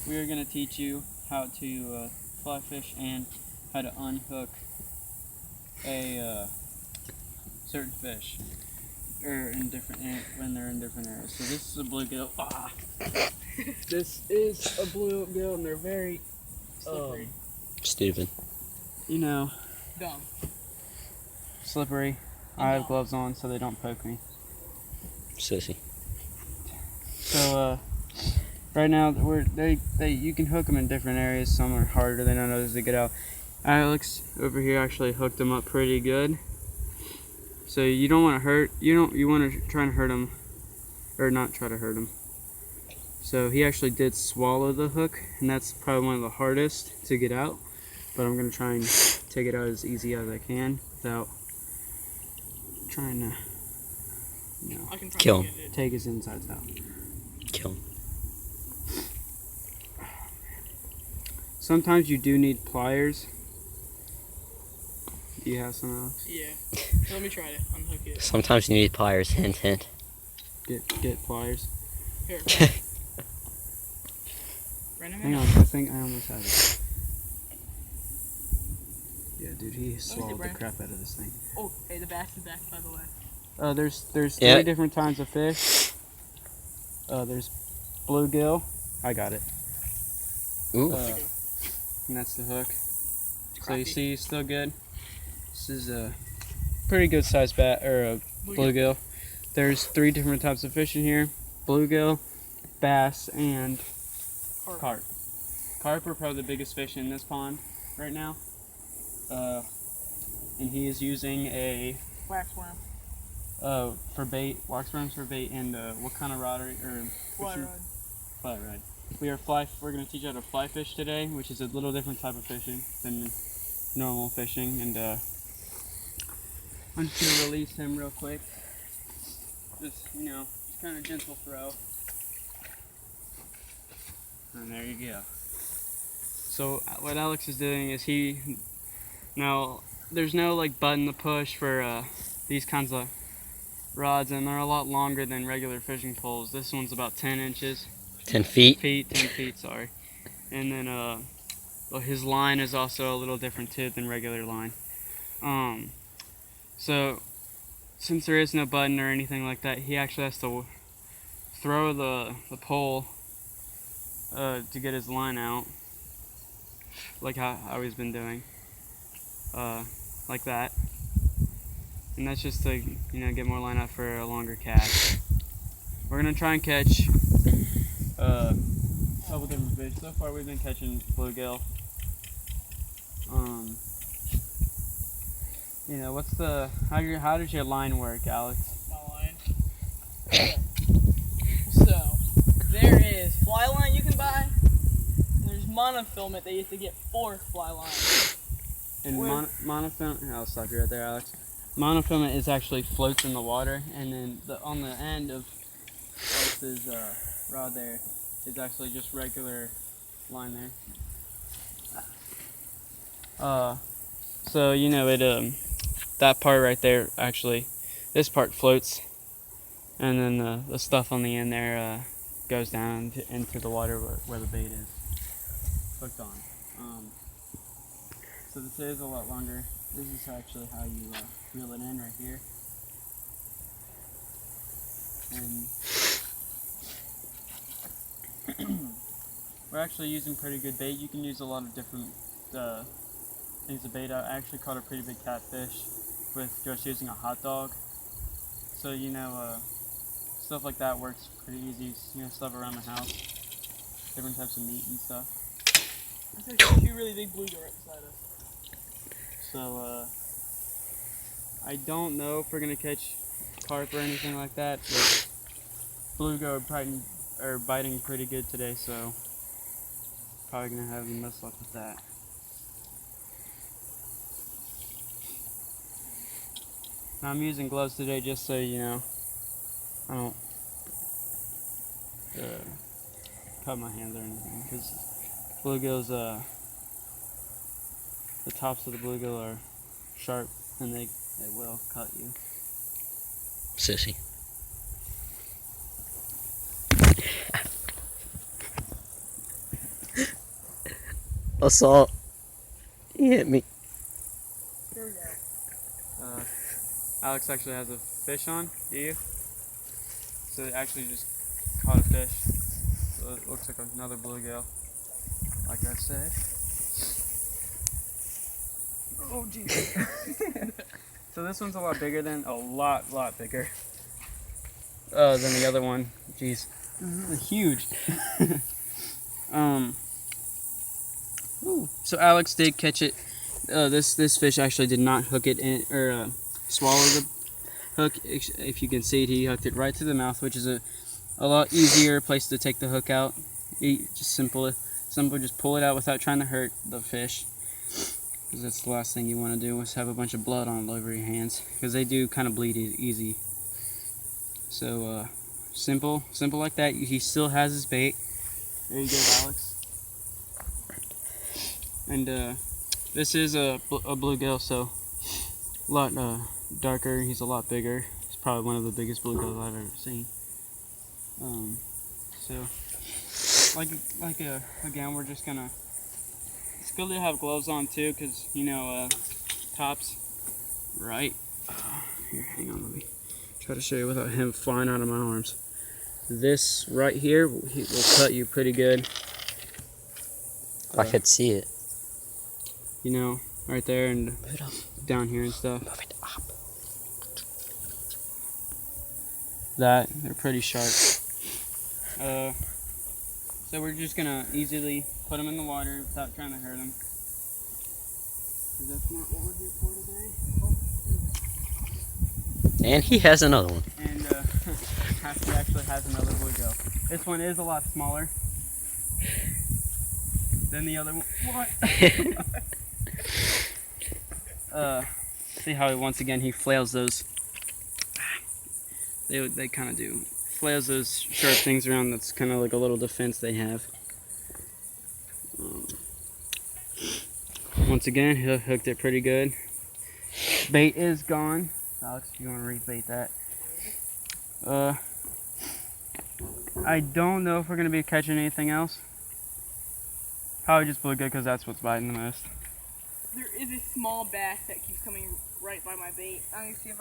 we are going to teach you how to fly fish and how to unhook a certain fish or when they're in different areas. So this is a bluegill. This is a bluegill, and they're very Slippery. Stupid. Dumb. slippery. I have gloves on so they don't poke me. Sissy. So right now you can hook them in different areas. Some are harder than others to get out. Alex over here actually hooked them up pretty good. So you don't want to hurt. You want to try and hurt them, or not try to hurt them. So he actually did swallow the hook, and that's probably one of the hardest to get out. But I'm gonna try and take it out as easy as I can without trying to, Kill him. take his insides out. Kill him. Sometimes you do need pliers. Do you have some, Alex? Yeah. Let me try to unhook it. Sometimes you need pliers. Hint, hint. Get pliers. Here. Random Hang on, I think I almost have it. Yeah, dude, he swallowed the crap out of this thing. Oh, hey, the bass is back, by the way. There's Yeah. 3 different kinds of fish. There's bluegill. I got it. Ooh. And that's the hook. So you see, he's still good. This is a pretty good sized bluegill. There's 3 different types of fish in here: bluegill, bass, and carp. Carp are probably the biggest fish in this pond right now. And he is using a Wax worm. for bait, wax worms for bait, and what kind of rod Fly rod. Fly rod. We're going to teach you how to fly fish today, which is a little different type of fishing than normal fishing. And I'm just going to release him real quick. Just, kind of gentle throw. And there you go. So what Alex is doing is now there's no button to push for these kinds of rods, and they're a lot longer than regular fishing poles. This one's about 10 inches. 10 feet. 10 feet, sorry. And then his line is also a little different too than regular line. So since there is no button or anything like that, he actually has to throw the pole to get his line out, like how he's been doing, like that. And that's just to get more line out for a longer cast. We're gonna try and catch a couple different fish. So far we've been catching bluegill. How does your line work, Alex? My line. Okay. So, there is fly line you can buy. And there's monofilament that you have to get 4 fly lines. And monofilament, I'll stop you right there, Alex. Monofilament is actually floats in the water, and then on the end of Alex's rod there is actually just regular line there. So that part right there, actually, this part floats, and then the stuff on the end there goes down into the water where the bait is hooked on. So this is a lot longer. This is actually how you reel it in right here. And we're actually using pretty good bait. You can use a lot of different things to bait out. I actually caught a pretty big catfish with just using a hot dog. So stuff like that works pretty easy. Stuff around the house, different types of meat and stuff. There's actually 2 really big bluegill right beside us. So I don't know if we're gonna catch carp or anything like that, but bluegill are biting pretty good today, so probably gonna have the most luck with that. Now I'm using gloves today just so I don't cut my hands or anything, because bluegills, the tops of the bluegill are sharp and they will cut you. Sissy. Assault. He hit me. There we go. Alex actually has a fish on. Do you? So it actually just caught a fish. So it looks like another bluegill. Like I said. Oh jeez. So this one's a lot bigger than a lot bigger than the other one. Jeez, huge. So Alex did catch it. This fish actually did not hook it in or swallow the hook. If you can see it, he hooked it right to the mouth, which is a lot easier place to take the hook out. Just simple. Just pull it out without trying to hurt the fish. Because that's the last thing you want to do is have a bunch of blood all over your hands, because they do kind of bleed easy. So simple like that. He still has his bait. There you go, Alex. And this is a bluegill, so a lot darker. He's a lot bigger. He's probably one of the biggest bluegills I've ever seen. So again, we're just gonna. It's good to have gloves on too, because tops, right? Here, hang on, let me try to show you without him flying out of my arms. This right here will cut you pretty good. If I could see it. Right there and down here and stuff. Move it up. They're pretty sharp. So we're just gonna easily put them in the water without trying to hurt them. That's not what we're here for today. And he has another one. And Happy actually has another bluegill. This one is a lot smaller than the other one. What? See how once again he flails those. They kind of do. Flails those sharp things around. That's kind of like a little defense they have. Once again, he hooked it pretty good. Bait is gone. Alex, if you want to rebait that. I don't know if we're going to be catching anything else. Probably just bluegill, because that's what's biting the most. There is a small bass that keeps coming right by my bait. I'm gonna see if